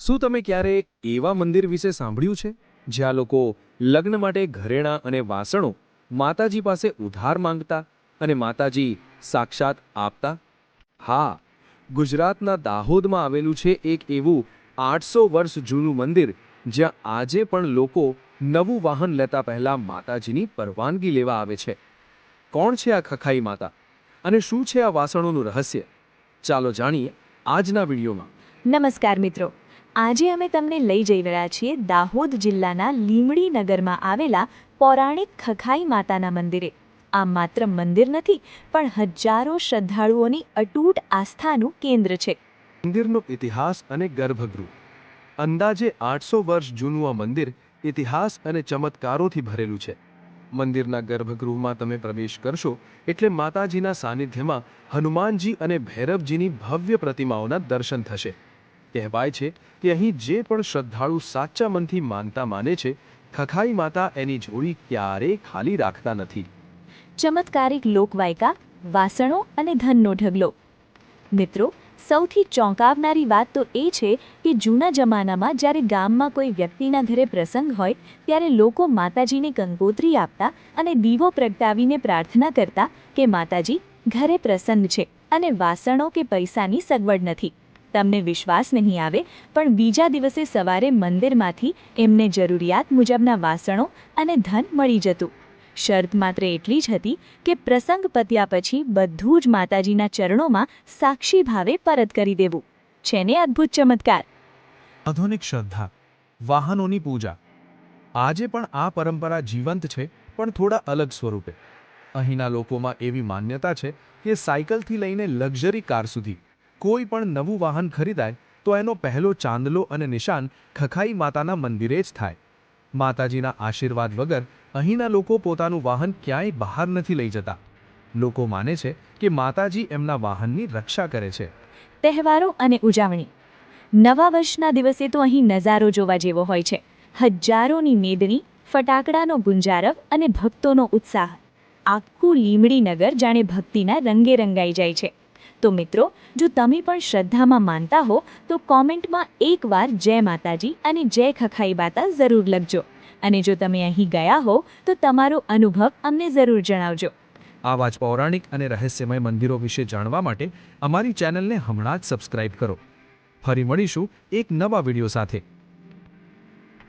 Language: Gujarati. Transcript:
શું તમે ક્યારેક એવા મંદિર વિશે સાંભળ્યું છે જ્યાં લોકો લગ્ન માટે ઘરેણાં અને વાસણો માતાજી પાસે ઉધાર માંગતા અને માતાજી સાક્ષાત આપતા? હા, ગુજરાતના દાહોદમાં આવેલું છે એક એવું 800 વર્ષ જૂનું મંદિર જ્યાં આજે પણ લોકો નવું વાહન લેતા પહેલા માતાજીની પરવાનગી લેવા આવે છે. કોણ છે આ ખખાઈ માતા અને શું છે આ વાસણોનું રહસ્ય? ચાલો જાણીએ આજના વિડીયોમાં. નમસ્કાર મિત્રો, આજે અમે તમને લઈ જઈ રહ્યા છીએ દાહોદ જિલ્લાના લીમડી નગરમાં આવેલા પૌરાણિક ખખાઈ માતાના મંદિરે. આ માત્ર મંદિર નથી, પણ હજારો શ્રદ્ધાળુઓની અતૂટ આસ્થાનું કેન્દ્ર છે. મંદિરનો ઇતિહાસ અને ગર્ભગૃહ. અંદાજે 800 વર્ષ જૂનું આ મંદિર ઇતિહાસ અને ચમત્કારોથી ભરેલું છે. મંદિરના ગર્ભગૃહમાં તમે પ્રવેશ કરશો એટલે માતાજીના સાનિધ્યમાં હનુમાનજી અને ભૈરવજીની ભવ્ય પ્રતિમાઓના દર્શન થશે. કહેવાય છે કે અહીં જે પણ શ્રદ્ધાળુ સાચા મનથી માનતા માને છે, ખખાઈ માતા એની જોડી ક્યારેય ખાલી રાખતા નથી. ચમત્કારિક લોકવાયકા, વાસણો અને ધનનો ઢગલો. મિત્રો, સૌથી ચોંકાવનારી વાત તો એ છે કે જૂના જમાનામાં જ્યારે ગામમાં કોઈ વ્યક્તિના ઘરે પ્રસંગ હોય ત્યારે લોકો માતાજીને કંકોત્રી આપતા અને દીવો પ્રગટાવીને પ્રાર્થના કરતા કે માતાજી, ઘરે પ્રસન્ન છે અને વાસણો કે પૈસાની સગવડ નથી. તમને વિશ્વાસ નહીં આવે, પણ બીજા દિવસે સવારે મંદિરમાંથી એમને જરૂરિયાત મુજબના વાસણો અને ધન મળી જતું. શરત માત્ર એટલી જ હતી કે પ્રસંગ પત્યા પછી બધું જ માતાજીના ચરણોમાં સાક્ષી ભાવે પરત કરી દેવું. છે ને અદ્ભુત ચમત્કાર? આધુનિક શ્રદ્ધા, વાહનોની પૂજા. આજે પણ આ પરંપરા જીવંત છે, પણ થોડા અલગ સ્વરૂપે. અહીંના લોકોમાં એવી માન્યતા છે કે સાયકલથી લઈને લક્ઝરી કાર સુધી કોઈ પણ નવું વાહન ખરીદાય તો એનો પહેલો ચાંદલો અને નિશાન ખખાઈ માતાના મંદિરે જ થાય. માતાજીના આશીર્વાદ વગર અહીંના લોકો પોતાનું વાહન ક્યાંય બહાર નથી લઈ જતા. લોકો માને છે કે માતાજી એમના વાહનની રક્ષા કરે છે. તહેવારો અને ઉજવણી. નવા વર્ષના દિવસે તો અહીં નજારો જોવા જેવો હોય છે. હજારોની મેદની, ફટાકડાનો ગુંજારવ અને ભક્તોનો ઉત્સાહ. આખું લીમડી નગર જાણે ભક્તિના રંગે રંગાઈ જાય છે. તો મિત્રો, જો તમે પણ શ્રદ્ધામાં માનતા હો તો કોમેન્ટમાં એકવાર જય માતાજી અને જય ખખાઈ માતા જરૂર લખજો. અને જો તમે અહીં ગયા હો તો તમારો અનુભવ અમને જરૂર જણાવજો. આવા જ પૌરાણિક અને રહસ્યમય મંદિરો વિશે જાણવા માટે અમારી ચેનલને હમણાં જ સબસ્ક્રાઇબ કરો. ફરી મળીશું એક નવા વિડીયો સાથે.